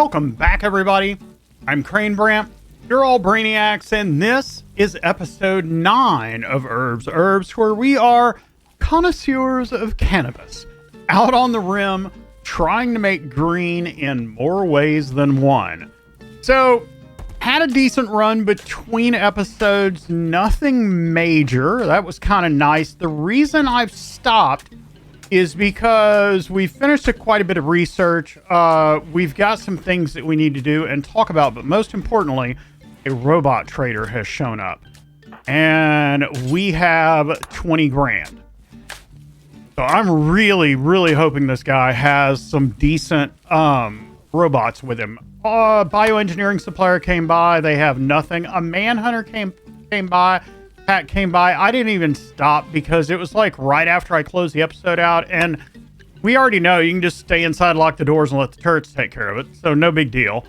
Welcome back, everybody. I'm Crane Bramp. You're all brainiacs, and this is episode 9 of Herbs, where we are connoisseurs of cannabis, out on the rim, trying to make green in more ways than one. So, had a decent run between episodes, nothing major. That was kind of nice. The reason I've stopped is because we finished quite a bit of research. We've got some things that we need to do and talk about, but most importantly, a robot trader has shown up, and we have 20 grand. So I'm really hoping this guy has some decent robots with him. Bioengineering supplier came by. They have nothing. A manhunter came by. Pat came by. I didn't even stop because it was like right after I closed the episode out, and we already know you can just stay inside, lock the doors, and let the turrets take care of it. So no big deal.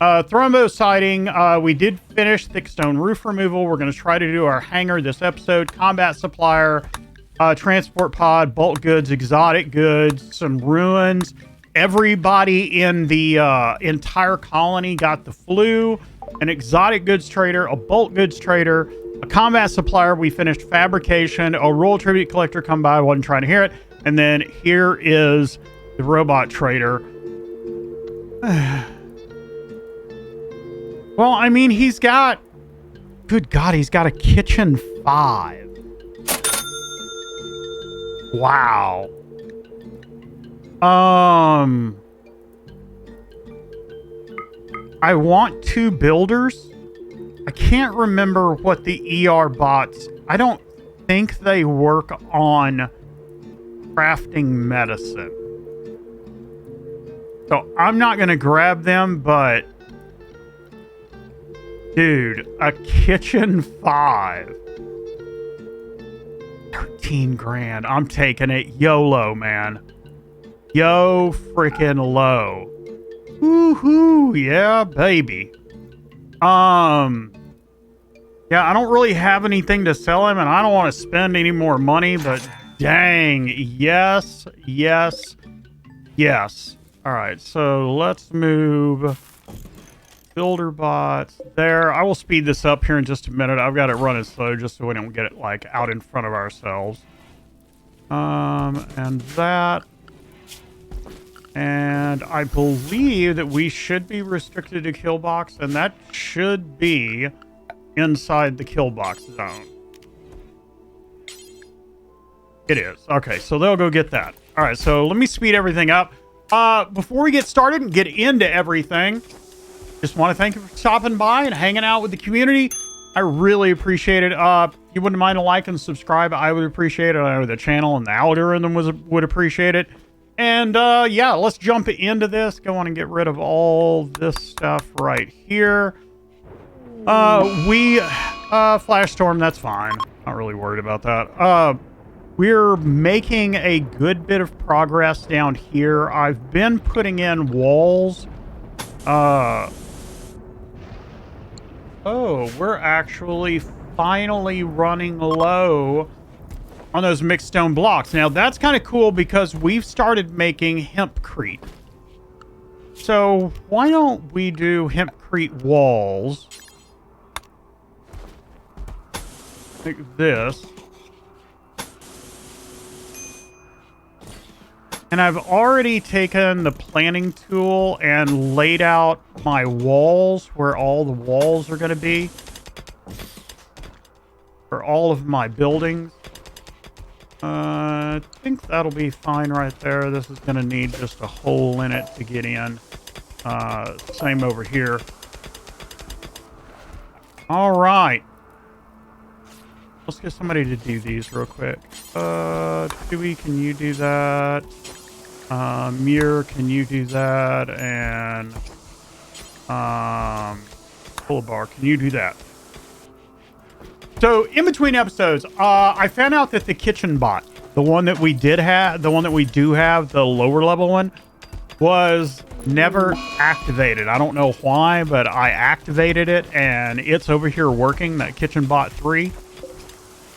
Thrombo siding. We did finish thick stone roof removal. We're going to try to do our hangar this episode. Combat supplier, transport pod, bulk goods, exotic goods, some ruins. Everybody in the entire colony got the flu. An exotic goods trader, a bulk goods trader, a combat supplier. We finished fabrication. A royal tribute collector come by. I wasn't trying to hear it. And then here is the robot trader. Well, I mean, he's got... Good God, he's got a kitchen 5. Wow. I want 2 builders. I can't remember what the ER bots... I don't think they work on crafting medicine. So I'm not going to grab them, but... Dude, a kitchen 5. 13 grand. I'm taking it. YOLO, man. Yo freaking low. Woohoo. Yeah, baby. Yeah, I don't really have anything to sell him, and I don't want to spend any more money, but dang. Yes. All right, so let's move... Builder bots there. I will speed this up here in just a minute. I've got it running slow just so we don't get it like out in front of ourselves. And that. And I believe that we should be restricted to kill box, and that should be inside the kill box zone. It is. Okay, so they'll go get that. All right, so let me speed everything up. Before we get started and get into everything, just want to thank you for stopping by and hanging out with the community. I really appreciate it. If you wouldn't mind a like and subscribe, I would appreciate it. I know the channel and the algorithm would appreciate it. And yeah, let's jump into this. Go on and get rid of all this stuff right here. Flash storm, that's fine. Not really worried about that. We're making a good bit of progress down here. I've been putting in walls. Oh, we're actually finally running low on those mixed stone blocks. Now, that's kind of cool because we've started making hempcrete. So, why don't we do hempcrete walls? Like this. And I've already taken the planning tool and laid out my walls where all the walls are going to be. For all of my buildings. I think that'll be fine right there. This is going to need just a hole in it to get in. Same over here. All right. Let's get somebody to do these real quick. Dewey, can you do that? Muir, can you do that? And Pull-a-bar, can you do that? So in between episodes, I found out that the kitchen bot, the one that we do have, the lower level one, was never activated. I don't know why, but I activated it and it's over here working. That kitchen bot 3.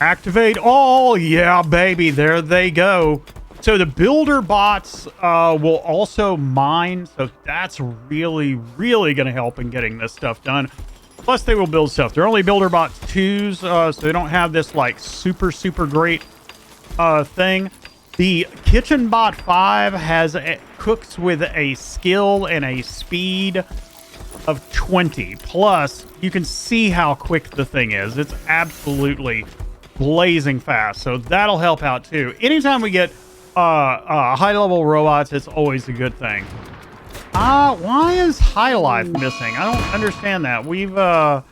Activate all. Yeah, baby. There they go. So the builder bots will also mine. So that's really, really going to help in getting this stuff done. Plus, they will build stuff. They're only builder bots 2s, so they don't have this like super, super great thing. The kitchen bot 5 cooks with a skill and a speed of 20. Plus, you can see how quick the thing is. It's absolutely blazing fast. So that'll help out too. Anytime we get high-level robots, it's always a good thing. Why is High Life missing? I don't understand that. We've, you know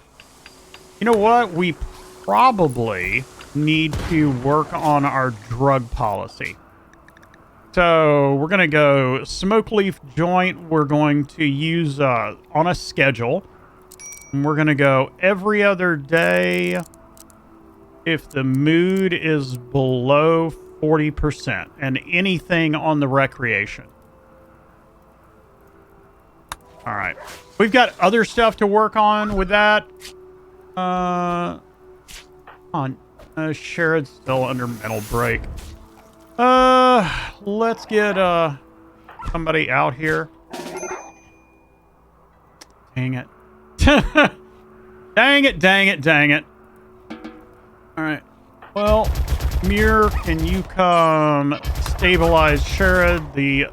what? We probably need to work on our drug policy. So we're going to go Smokeleaf joint. We're going to use on a schedule. And we're going to go every other day if the mood is below 40% and anything on the recreation. All right. We've got other stuff to work on with that. Sharon's still under mental break. Let's get somebody out here. Dang it. Dang it, dang it, dang it. All right. Well, Muir, can you come stabilize Sherrod? The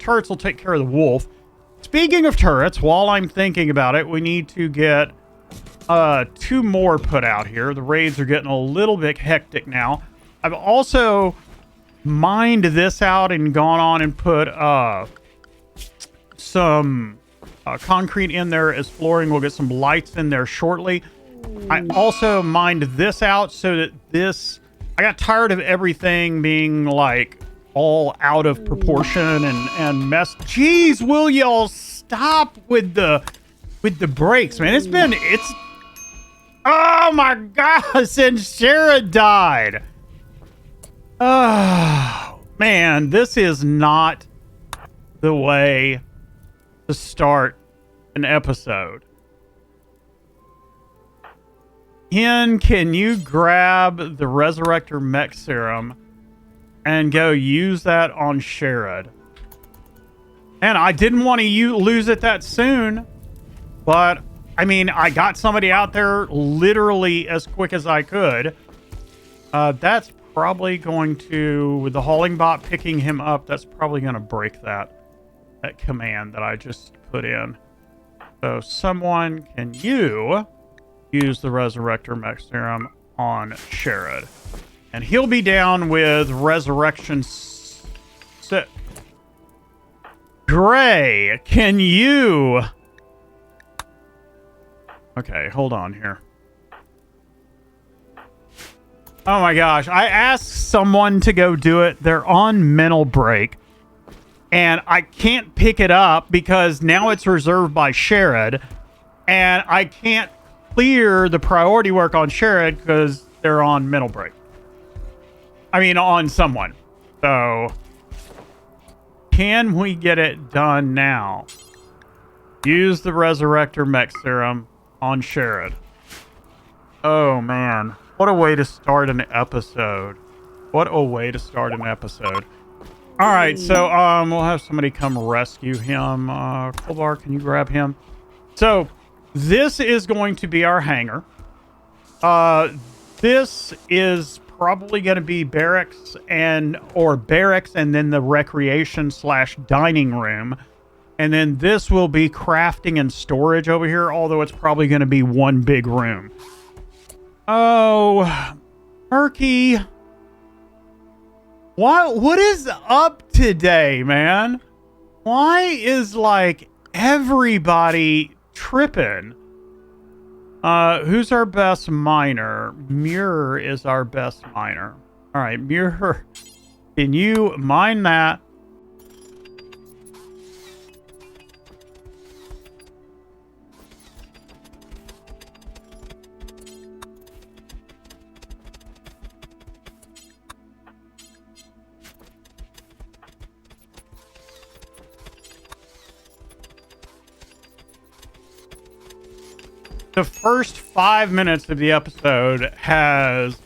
turrets will take care of the wolf. Speaking of turrets, while I'm thinking about it, we need to get 2 more put out here. The raids are getting a little bit hectic now. I've also mined this out and gone on and put some concrete in there as flooring. We'll get some lights in there shortly. I also mined this out so that this... I got tired of everything being like all out of proportion and mess. Jeez, will y'all stop with the breaks, man? It's oh my gosh, and Shara died. Oh man, this is not the way to start an episode. Hen, can you grab the Resurrector Mech Serum and go use that on Sherrod? And I didn't want to lose it that soon, but I mean, I got somebody out there literally as quick as I could. That's probably going to, with the hauling bot picking him up, that's probably going to break that command that I just put in. So someone, can you use the Resurrector Mech Serum on Sherrod? And he'll be down with Resurrection. Gray, can you... Okay, hold on here. Oh my gosh, I asked someone to go do it. They're on mental break. And I can't pick it up because now it's reserved by Sherrod. And I can't clear the priority work on Sherrod because they're on mental break. I mean, on someone. So, can we get it done now? Use the Resurrector Mech Serum on Sherrod. Oh, man. What a way to start an episode. What a way to start an episode. All right, so we'll have somebody come rescue him. Kolbar, can you grab him? So, this is going to be our hangar. This is probably going to be barracks and then the recreation / dining room. And then this will be crafting and storage over here, although it's probably going to be one big room. Oh, Murky. What is up today, man? Why is like everybody tripping? Who's our best miner? Muir is our best miner. All right, Muir, can you mine that? The first 5 minutes of the episode has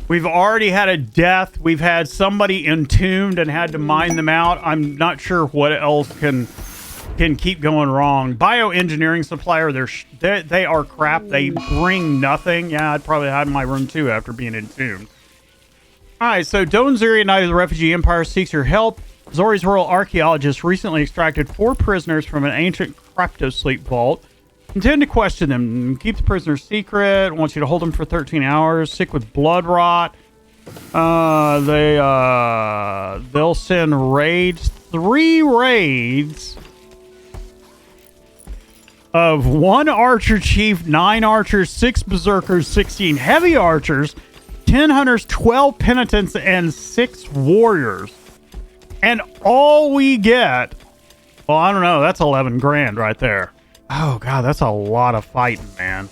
We've already had a death. We've had somebody entombed and had to mine them out. I'm not sure what else can keep going wrong. Bioengineering supplier, they are crap. They bring nothing. Yeah, I'd probably hide in my room too after being entombed. All right, so Donzuri, Knight of the Refugee Empire, seeks your help. Zori's royal archaeologist recently extracted 4 prisoners from an ancient cryptosleep vault. Intend to question them. Keep the prisoners secret. Wants you to hold them for 13 hours. Sick with blood rot. They'll send raids. 3 raids of 1 archer chief, 9 archers, 6 berserkers, 16 heavy archers, 10 hunters, 12 penitents, and 6 warriors. And all we get, well, I don't know, that's 11 grand right there. Oh, God, that's a lot of fighting, man.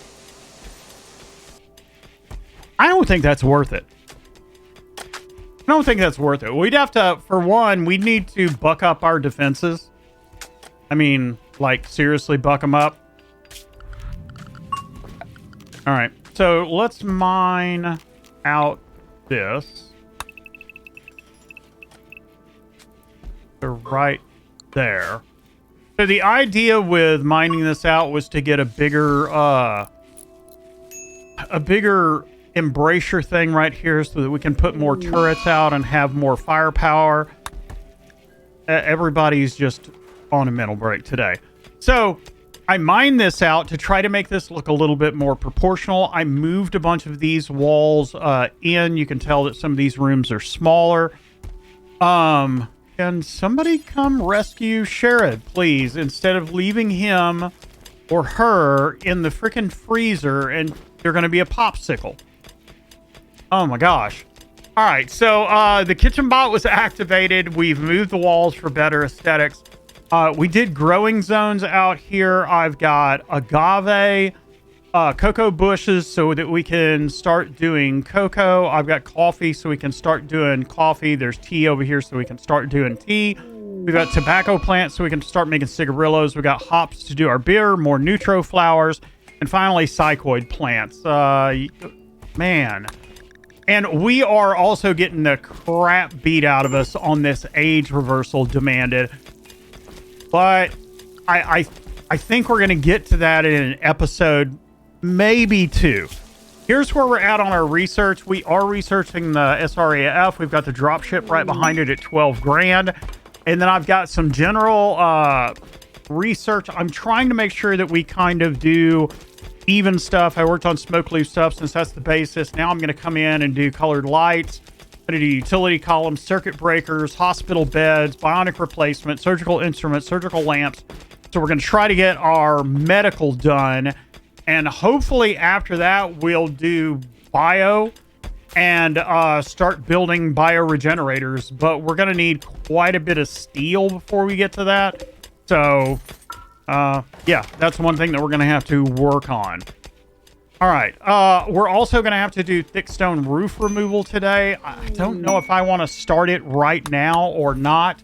I don't think that's worth it. I don't think that's worth it. We'd have to, for one, we'd need to buck up our defenses. I mean, like, seriously, buck them up. All right, so let's mine out this. So right there. So the idea with mining this out was to get a bigger embracer thing right here so that we can put more turrets out and have more firepower. Everybody's just on a mental break today. So I mined this out to try to make this look a little bit more proportional. I moved a bunch of these walls in. You can tell that some of these rooms are smaller. Can somebody come rescue Sherrod, please, instead of leaving him or her in the freaking freezer and they're going to be a popsicle. Oh my gosh. All right, so the kitchen bot was activated. We've moved the walls for better aesthetics. We did growing zones out here. I've got agave, cocoa bushes so that we can start doing cocoa. I've got coffee so we can start doing coffee. There's tea over here so we can start doing tea. We've got tobacco plants so we can start making cigarillos. We've got hops to do our beer, more neutro flowers, and finally psychoid plants. Man. And we are also getting the crap beat out of us on this age reversal demanded. But I think we're going to get to that in an episode, maybe 2. Here's where we're at on our research. We are researching the SRAF. We've got the dropship right behind it at 12 grand. And then I've got some general research. I'm trying to make sure that we kind of do even stuff. I worked on Smokeleaf stuff since that's the basis. Now I'm going to come in and do colored lights. I'm going to do utility columns, circuit breakers, hospital beds, bionic replacement, surgical instruments, surgical lamps. So we're going to try to get our medical done. And hopefully after that, we'll do bio and start building bioregenerators. But we're going to need quite a bit of steel before we get to that. So, yeah, that's one thing that we're going to have to work on. All right. We're also going to have to do thick stone roof removal today. I don't know if I want to start it right now or not,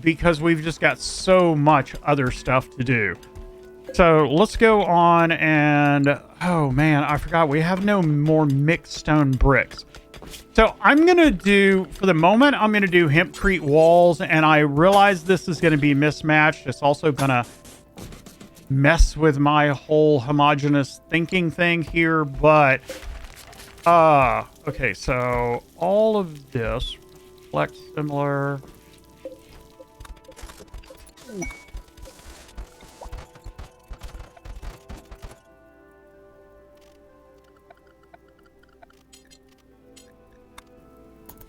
because we've just got so much other stuff to do. So let's go on and, oh man, I forgot we have no more mixed stone bricks. So I'm going to do, for the moment, I'm going to do hempcrete walls, and I realize this is going to be mismatched. It's also going to mess with my whole homogeneous thinking thing here, but okay, so all of this reflects similar.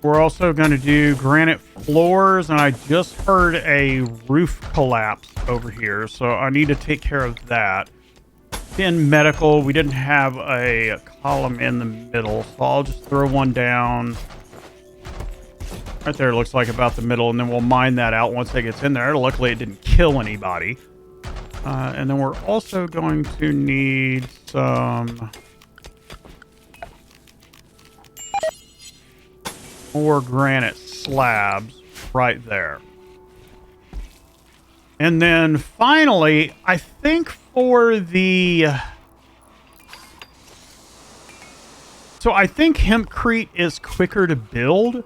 We're also going to do granite floors, and I just heard a roof collapse over here, so I need to take care of that. In medical, we didn't have a column in the middle, so I'll just throw one down. Right there, looks like about the middle, and then we'll mine that out once it gets in there. Luckily, it didn't kill anybody. And then we're also going to need some more granite slabs right there. And then finally, I think for the... So So I think hempcrete is quicker to build,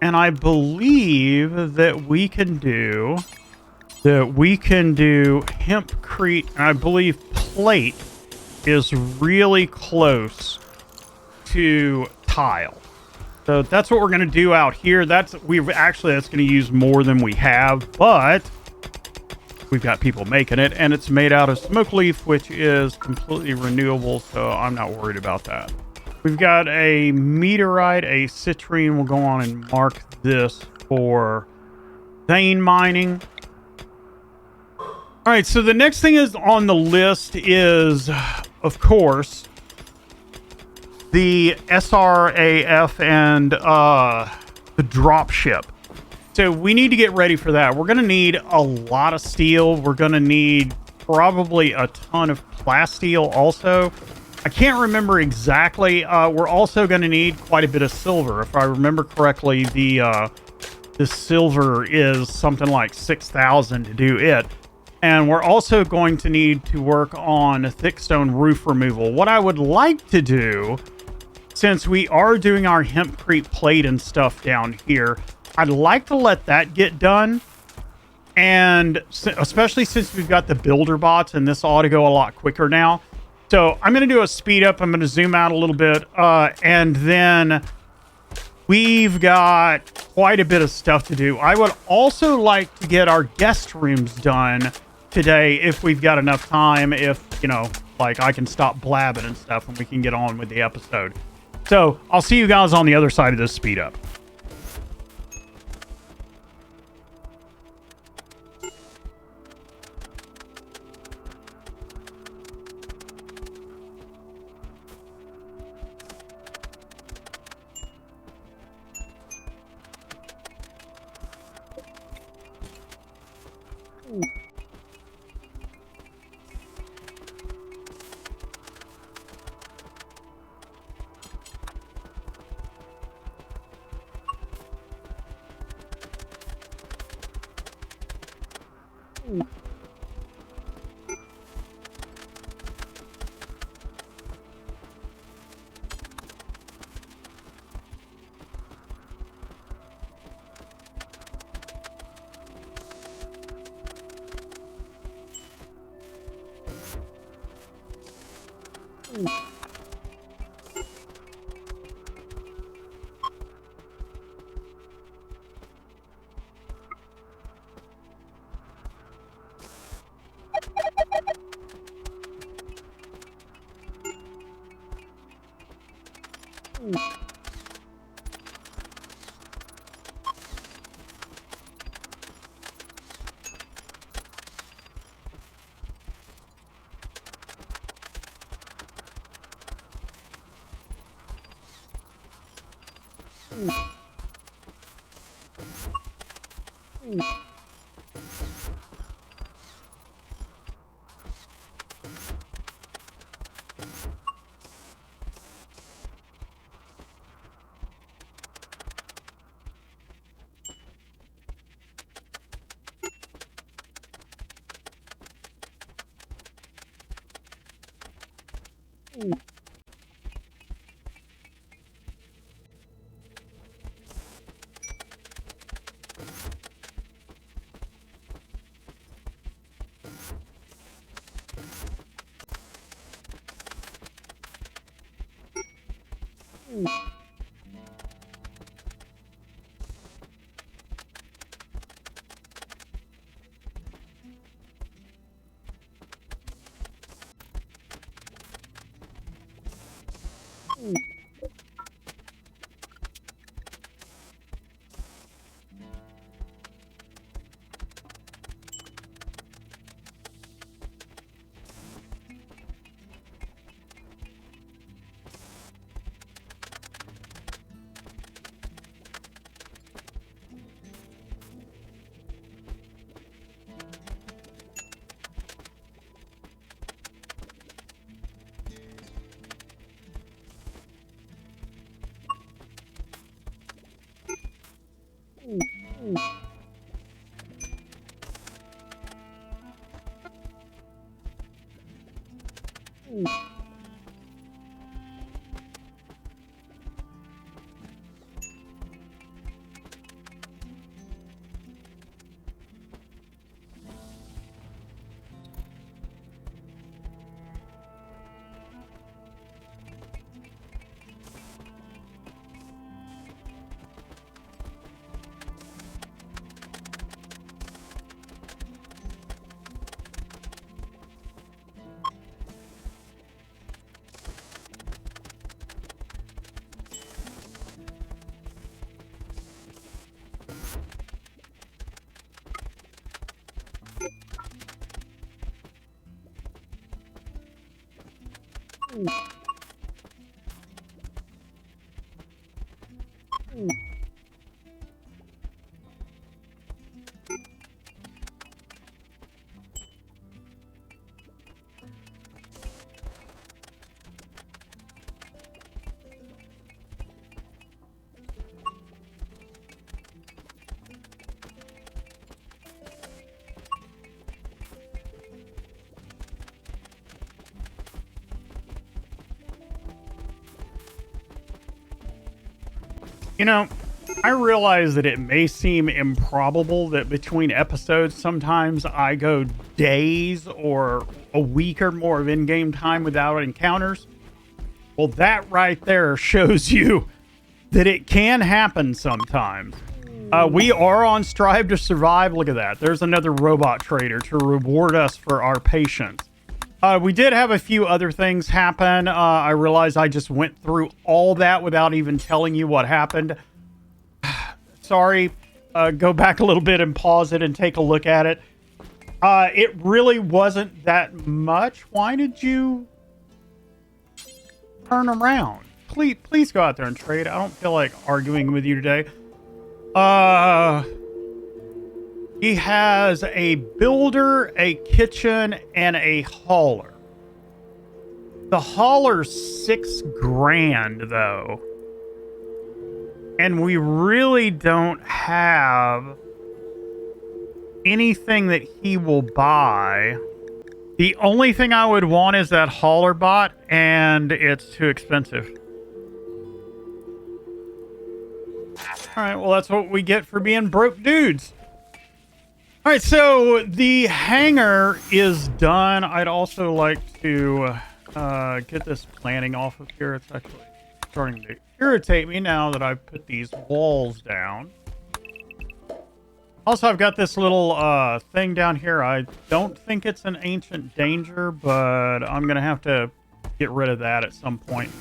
and I believe that we can do hempcrete, and I believe plate is really close to tile. So that's what we're going to do out here. That's going to use more than we have, but we've got people making it, and it's made out of smoke leaf, which is completely renewable, so I'm not worried about that. We've got a meteorite, a citrine. We'll go on and mark this for vein mining. All right, so the next thing is on the list is, of course, the SRAF and the drop ship. So we need to get ready for that. We're going to need a lot of steel. We're going to need probably a ton of plasteel also. I can't remember exactly. We're also going to need quite a bit of silver. If I remember correctly, the silver is something like 6,000 to do it. And we're also going to need to work on thick stone roof removal. What I would like to do, since we are doing our hempcrete plate and stuff down here, I'd like to let that get done. And especially since we've got the builder bots, and this ought to go a lot quicker now. So I'm going to do a speed up. I'm going to zoom out a little bit. And then we've got quite a bit of stuff to do. I would also like to get our guest rooms done today if we've got enough time. If, you know, like I can stop blabbing and stuff and we can get on with the episode. So I'll see you guys on the other side of this speed up. You know, I realize that it may seem improbable that between episodes, sometimes I go days or a week or more of in-game time without encounters. Well, that right there shows you that it can happen sometimes. We are on Strive to Survive. Look at that. There's another robot trader to reward us for our patience. We did have a few other things happen. I realized I just went through all that without even telling you what happened. Sorry. Go back a little bit and pause it and take a look at it. It really wasn't that much. Why did you turn around? Please go out there and trade. I don't feel like arguing with you today. He has a builder, a kitchen, and a hauler. The hauler's $6,000 though. And we really don't have anything that he will buy. The only thing I would want is that hauler bot, and it's too expensive. All right, well, that's what we get for being broke dudes. All right, so the hangar is done. I'd also like to get this planning off of here. It's actually starting to irritate me now that I've put these walls down. Also, I've got this little thing down here. I don't think it's an ancient danger, but I'm going to have to get rid of that at some point.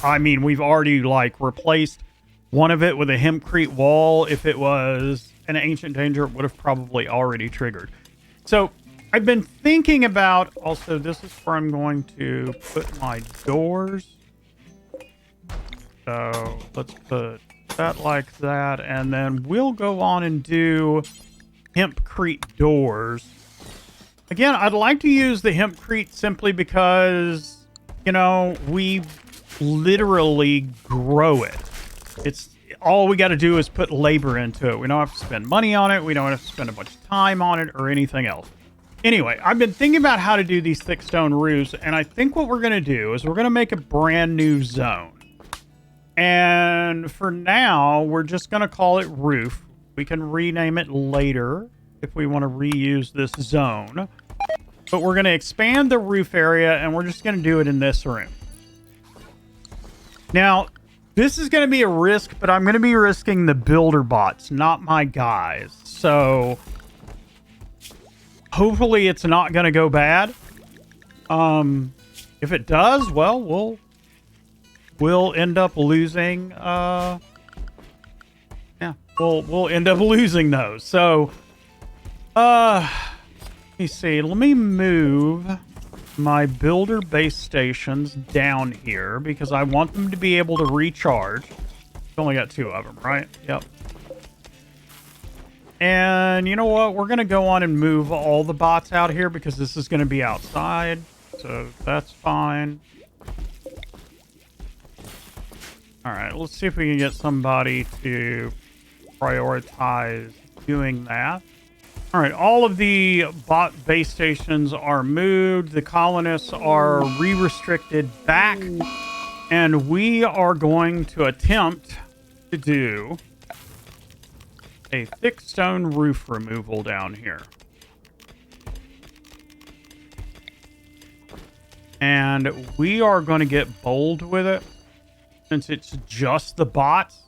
I mean, we've already, like, replaced one of it with a hempcrete wall. If it was an ancient danger, it would have probably already triggered. So I've been thinking about, also, this is where I'm going to put my doors. So let's put that like that, and then we'll go on and do hempcrete doors. Again, I'd like to use the hempcrete simply because, you know, we literally grow it. It's all we got to do is put labor into it. We don't have to spend money on it. We don't have to spend a bunch of time on it or anything else. Anyway, I've been thinking about how to do these thick stone roofs, and I think what we're going to do is we're going to make a brand new zone. And for now, we're just going to call it roof. We can rename it later if we want to reuse this zone. But we're going to expand the roof area, and we're just going to do it in this room. Now, this is going to be a risk, but I'm going to be risking the builder bots, not my guys. So hopefully it's not going to go bad. If it does, well, we'll end up losing. We'll end up losing those. So, let me see. Let me move my builder base stations down here because I want them to be able to recharge. We've only got 2 of them, right? Yep. And you know what? We're going to go on and move all the bots out here because this is going to be outside. So that's fine. All right, let's see if we can get somebody to prioritize doing that. All right, all of the bot base stations are moved. The colonists are re-restricted back. And we are going to attempt to do a thick stone roof removal down here. And we are going to get bold with it since it's just the bots.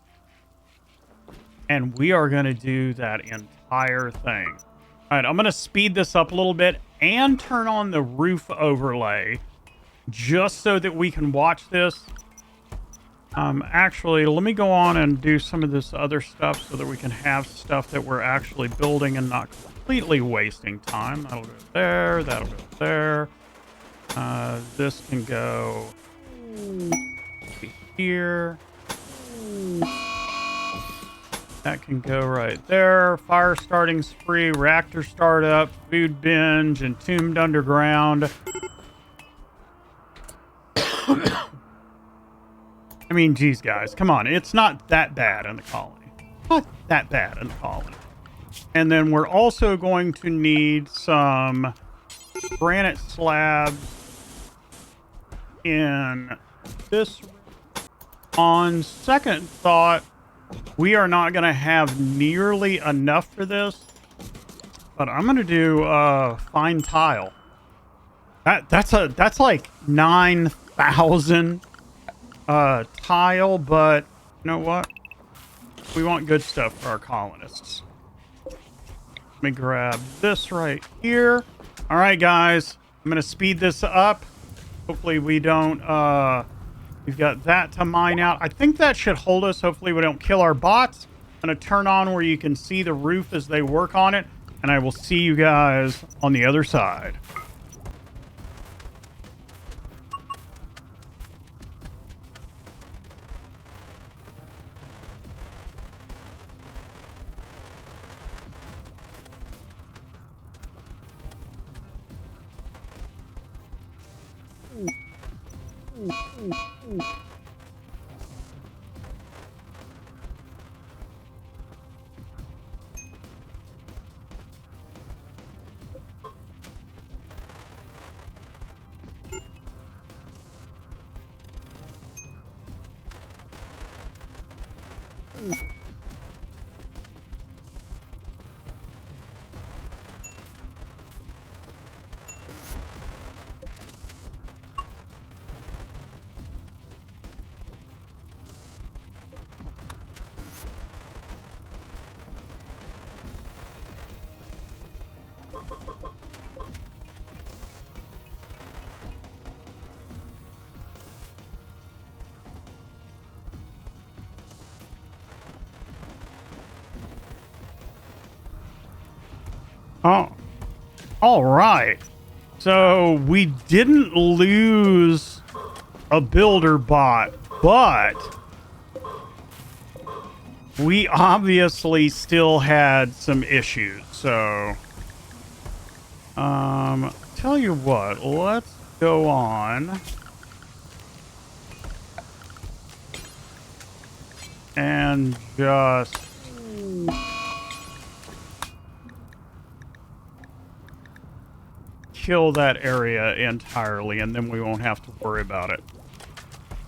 And we are going to do that entire thing. All right, I'm going to speed this up a little bit and turn on the roof overlay just so that we can watch this. Actually, let me go on and do some of this other stuff so that we can have stuff that we're actually building and not completely wasting time. That'll go there. That'll go there. This can go Here. That can go right there. Fire starting spree, reactor startup, food binge, entombed underground. I mean, geez, guys, come on. It's not that bad in the colony. Not that bad in the colony. And then we're also going to need some granite slabs in this. On second thought, we are not going to have nearly enough for this, but I'm going to do fine tile. That's like 9,000 tile, but you know what? We want good stuff for our colonists. Let me grab this right here. All right, guys, I'm going to speed this up. Hopefully we don't... We've got that to mine out. I think that should hold us. Hopefully we don't kill our bots. I'm going to turn on where you can see the roof as they work on it. And I will see you guys on the other side. Oh, all right. So we didn't lose a builder bot, but we obviously still had some issues. So, tell you what, let's go on and just kill that area entirely, and then we won't have to worry about it.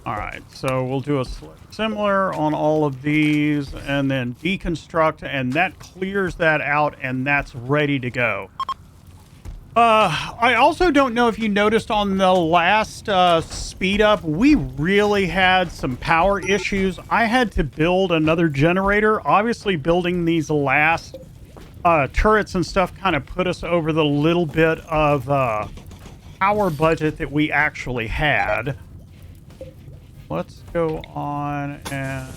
All right, so we'll do a similar on all of these and then deconstruct, and that clears that out, and that's ready to go. I also don't know if you noticed on the last speed up, we really had some power issues. I had to build another generator. Obviously, building these last turrets and stuff kind of put us over the little bit of power budget that we actually had. Let's go on and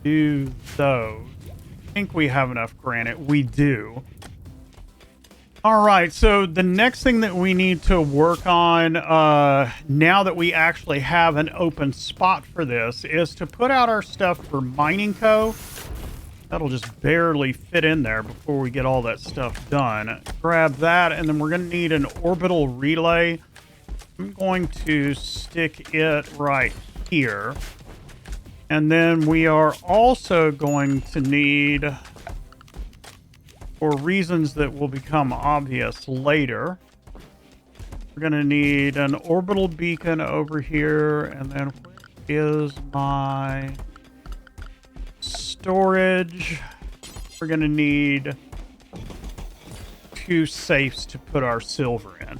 do those. I think we have enough granite. We do. All right, so the next thing that we need to work on now that we actually have an open spot for this is to put out our stuff for Mining Co. That'll just barely fit in there before we get all that stuff done. Grab that, and then we're going to need an orbital relay. I'm going to stick it right here. And then we are also going to need, for reasons that will become obvious later, we're going to need an orbital beacon over here. And then where is my storage? We're going to need 2 safes to put our silver in.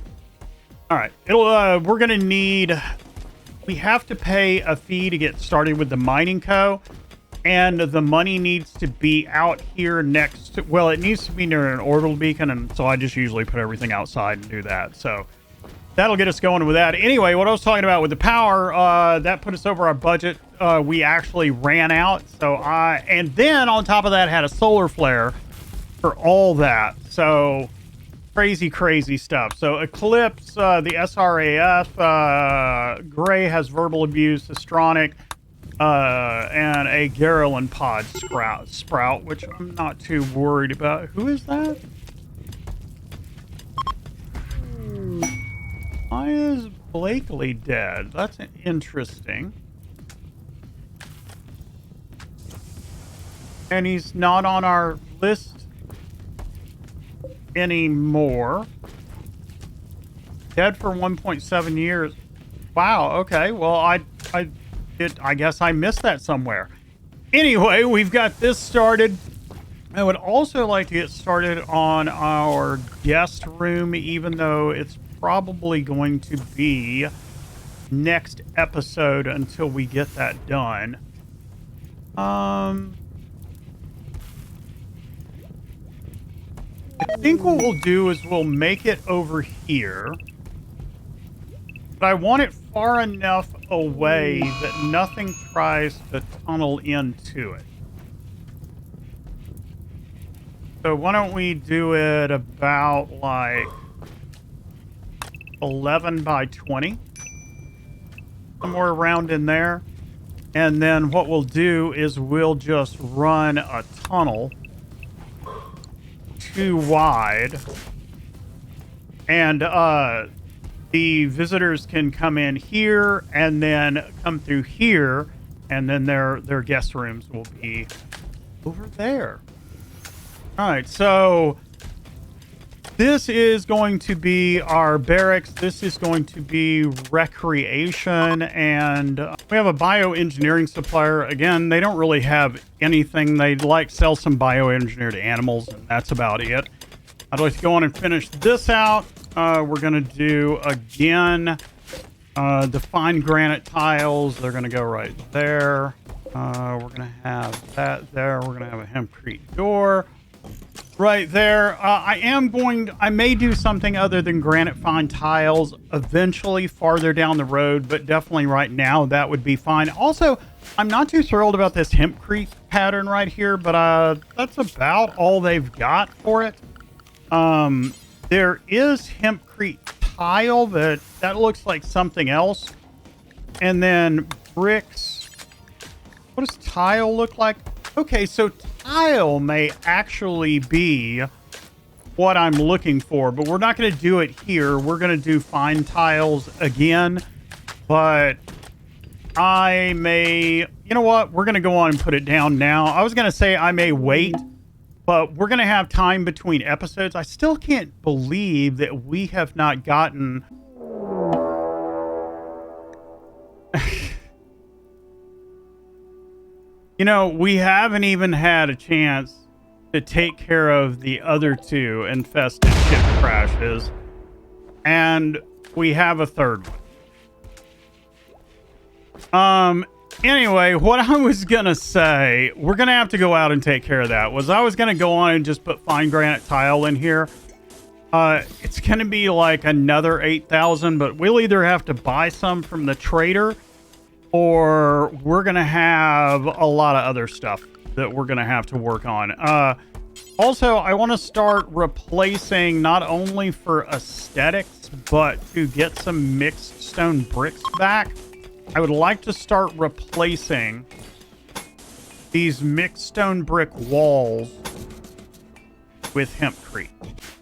All right, we're going to need, we have to pay a fee to get started with the Mining Co. And the money needs to be out here next to, well, it needs to be near an orbital beacon, and so I just usually put everything outside and do that. So that'll get us going with that. Anyway, what I was talking about with the power, that put us over our budget. We actually ran out. So and then on top of that, had a solar flare for all that. So crazy, crazy stuff. So Eclipse, the SRAF, Gray has verbal abuse, Astronic, and a Garrelin pod sprout, which I'm not too worried about. Who is that? Why is Blakely dead? That's interesting. And he's not on our list anymore. Dead for 1.7 years. Wow, okay. Well, I guess I missed that somewhere. Anyway, we've got this started. I would also like to get started on our guest room, even though it's probably going to be next episode until we get that done. I think what we'll do is we'll make it over here. But I want it far enough away that nothing tries to tunnel into it. So why don't we do it about like 11 by 20? Somewhere around in there. And then what we'll do is we'll just run a tunnel too wide. And the visitors can come in here and then come through here. And then their guest rooms will be over there. All right, so this is going to be our barracks. This is going to be recreation, and we have a bioengineering supplier. Again, they don't really have anything. They sell some bioengineered animals, and that's about it. I'd like to go on and finish this out. We're going to do, again, the fine granite tiles. They're going to go right there. We're going to have that there. We're going to have a hempcrete door right there. I may do something other than granite fine tiles eventually farther down the road, but definitely right now that would be fine. Also, I'm not too thrilled about this hempcrete pattern right here, but that's about all they've got for it. There is hempcrete tile, but that looks like something else. And then bricks. What does tile look like? Okay, so tile may actually be what I'm looking for, but we're not going to do it here. We're going to do fine tiles again, but I may... You know what? We're going to go on and put it down now. I was going to say I may wait, but we're going to have time between episodes. I still can't believe that we have not gotten... You know, we haven't even had a chance to take care of the other two infested ship crashes. And we have a third one. Anyway, what I was going to say, we're going to have to go out and take care of that, was I was going to go on and just put fine granite tile in here. It's going to be like another 8,000, but we'll either have to buy some from the trader, or we're going to have a lot of other stuff that we're going to have to work on. Also, I want to start replacing, not only for aesthetics, but to get some mixed stone bricks back. I would like to start replacing these mixed stone brick walls with hempcrete.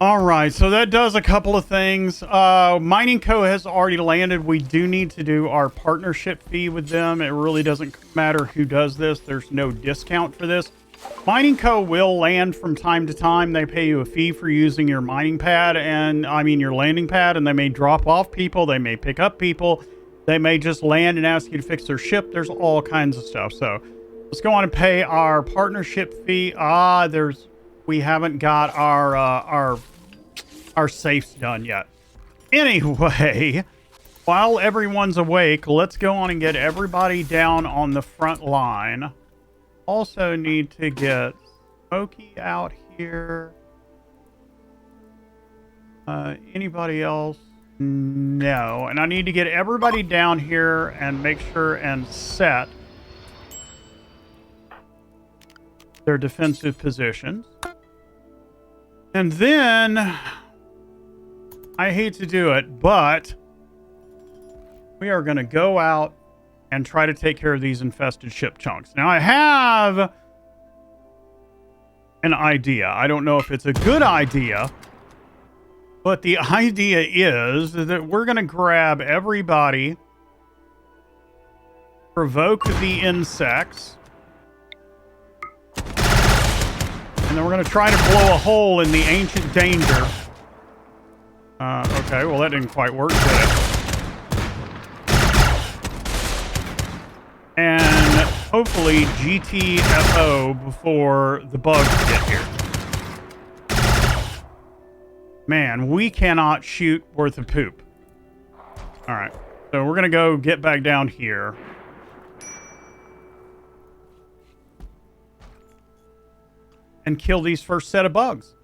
All right, so that does a couple of things. Mining Co. has already landed. We do need to do our partnership fee with them. It really doesn't matter who does this. There's no discount for this. Mining Co. will land from time to time. They pay you a fee for using your mining pad, and I mean your landing pad, and they may drop off people. They may pick up people. They may just land and ask you to fix their ship. There's all kinds of stuff. So let's go on and pay our partnership fee. We haven't got our safes done yet. Anyway, while everyone's awake, let's go on and get everybody down on the front line. Also need to get Smokey out here. Anybody else? No. And I need to get everybody down here and make sure and set their defensive positions. And then I hate to do it, but we are going to go out and try to take care of these infested ship chunks. Now, I have an idea. I don't know if it's a good idea, but the idea is that we're going to grab everybody, provoke the insects, and then we're going to try to blow a hole in the ancient danger. Okay, well, that didn't quite work, did it? And hopefully GTFO before the bugs get here. Man, we cannot shoot worth of poop. All right, so we're going to go get back down here. And kill these first set of bugs.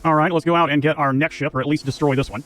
All right, let's go out and get our next ship, or at least destroy this one.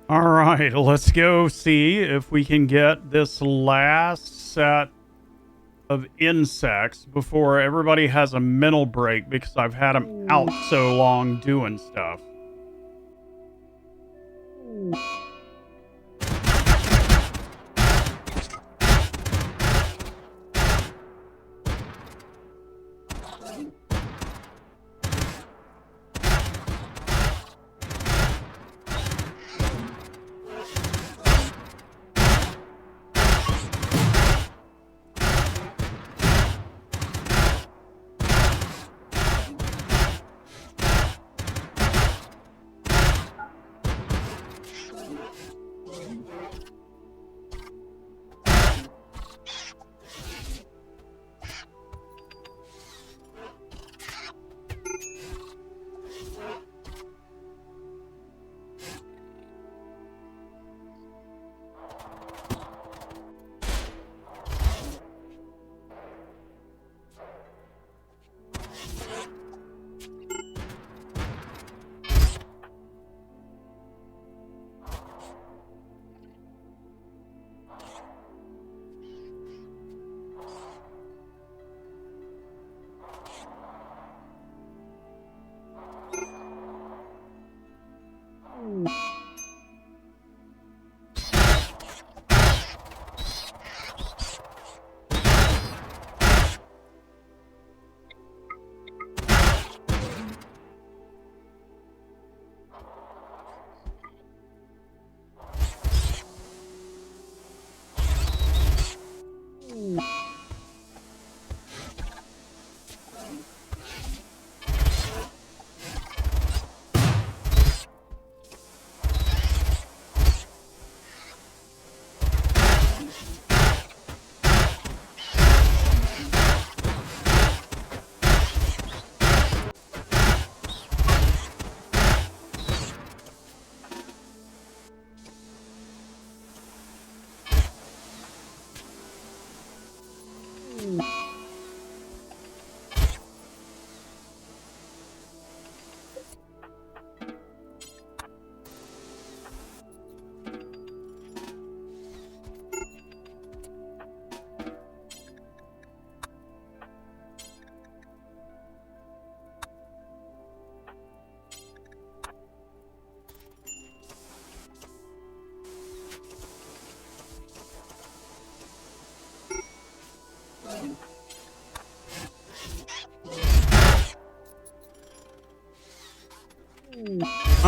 All right, let's go see if we can get this last set of insects before everybody has a mental break because I've had them out so long doing stuff.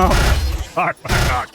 Oh, my God.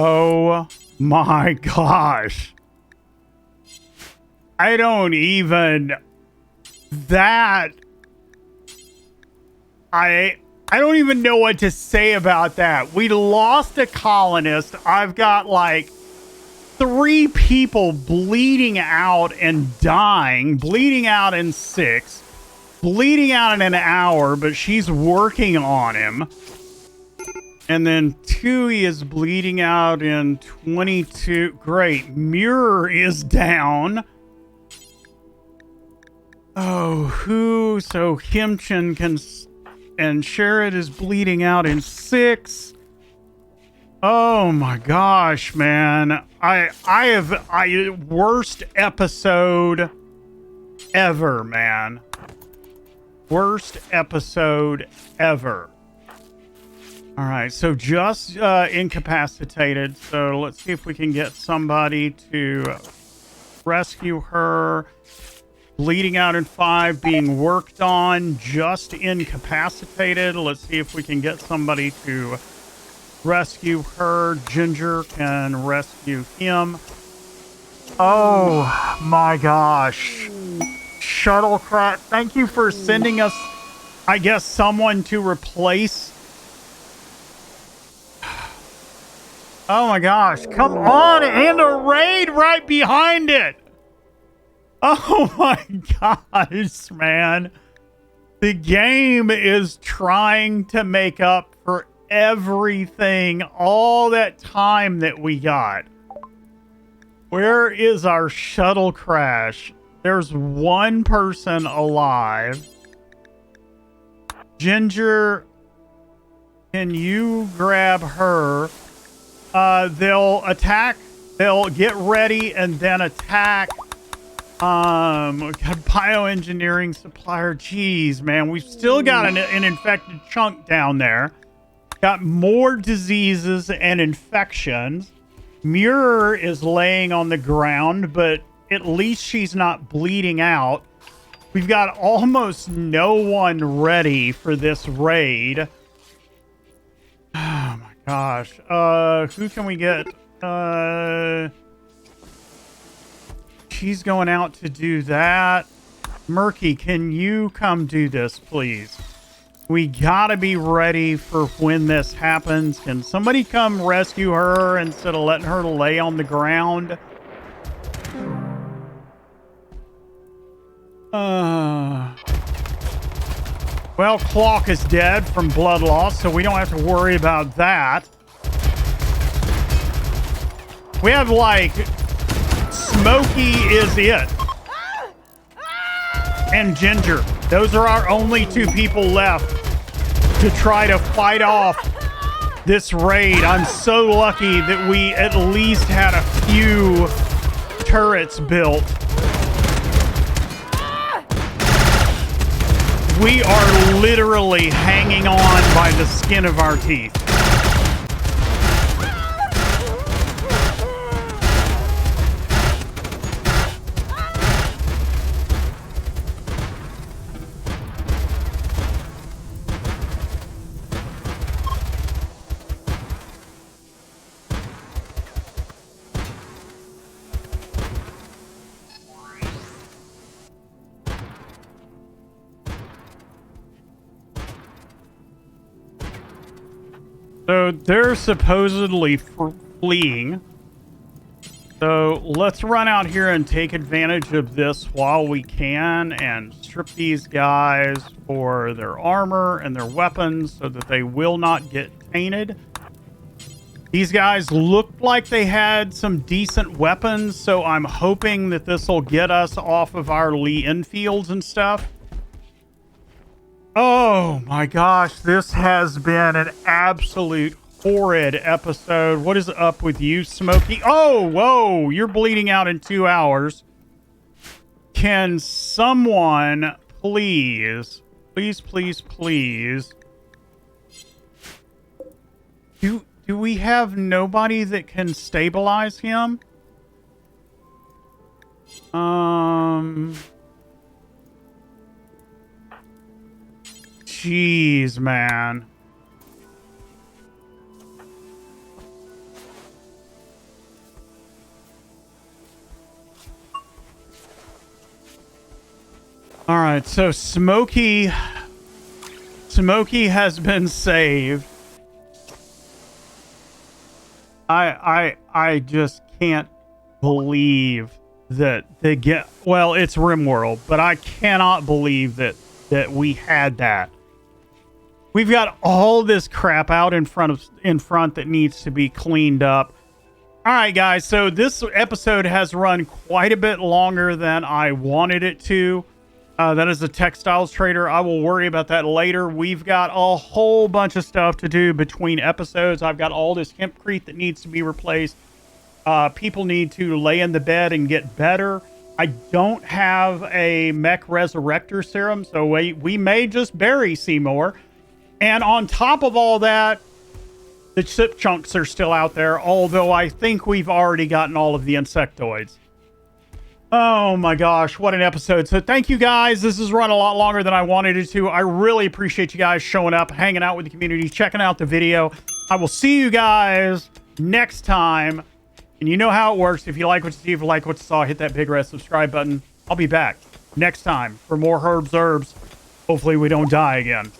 Oh my gosh. I don't even I don't even know what to say about that. We lost a colonist. I've got like 3 people bleeding out and dying, bleeding out in 6, bleeding out in an hour, but she's working on him. And then Tui is bleeding out in 22. Great. Mirror is down. Oh, who? So Himchin can... And Sherrod is bleeding out in 6. Oh my gosh, man. I worst episode ever, man. Worst episode ever. All right, so just incapacitated. So let's see if we can get somebody to rescue her. Bleeding out in 5, being worked on, just incapacitated. Let's see if we can get somebody to rescue her. Ginger can rescue him. Oh my gosh. Shuttlecraft, thank you for sending us, I guess, someone to replace. Oh my gosh, come on, and a raid right behind it. Oh my gosh, man. The game is trying to make up for everything, all that time that we got. Where is our shuttle crash? There's 1 person alive. Ginger, can you grab her? They'll attack. They'll get ready and then attack. Bioengineering supplier. Jeez, man. We've still got an infected chunk down there. Got more diseases and infections. Mirror is laying on the ground, but at least she's not bleeding out. We've got almost no one ready for this raid. Oh my gosh. Who can we get? She's going out to do that. Murky, can you come do this, please? We gotta be ready for when this happens. Can somebody come rescue her instead of letting her lay on the ground? Well, Clock is dead from blood loss, so we don't have to worry about that. We have, like... Smokey is it. And Ginger. Those are our only 2 people left to try to fight off this raid. I'm so lucky that we at least had a few turrets built. We are literally hanging on by the skin of our teeth. So they're supposedly fleeing. So let's run out here and take advantage of this while we can and strip these guys for their armor and their weapons so that they will not get tainted. These guys looked like they had some decent weapons, so I'm hoping that this will get us off of our Lee Enfields and stuff. Oh my gosh, this has been an absolute horrid episode. What is up with you, Smokey? Oh, whoa, you're bleeding out in 2 hours. Can someone please do we have nobody that can stabilize him? Jeez, man. All right, so Smokey has been saved. I just can't believe that they get, well, it's Rimworld, but I cannot believe that we had that. We've got all this crap out in front that needs to be cleaned up. All right, guys, so this episode has run quite a bit longer than I wanted it to. That is a textiles trader. I will worry about that later. We've got a whole bunch of stuff to do between episodes. I've got all this hempcrete that needs to be replaced. People need to lay in the bed and get better. I don't have a mech resurrector serum, so we may just bury Seymour. And on top of all that, the chip chunks are still out there, although I think we've already gotten all of the insectoids. Oh my gosh, what an episode. So thank you guys. This has run a lot longer than I wanted it to. I really appreciate you guys showing up, hanging out with the community, checking out the video. I will see you guys next time. And you know how it works. If you like what you see, if you like what you saw, hit that big red subscribe button. I'll be back next time for more herbs. Hopefully we don't die again.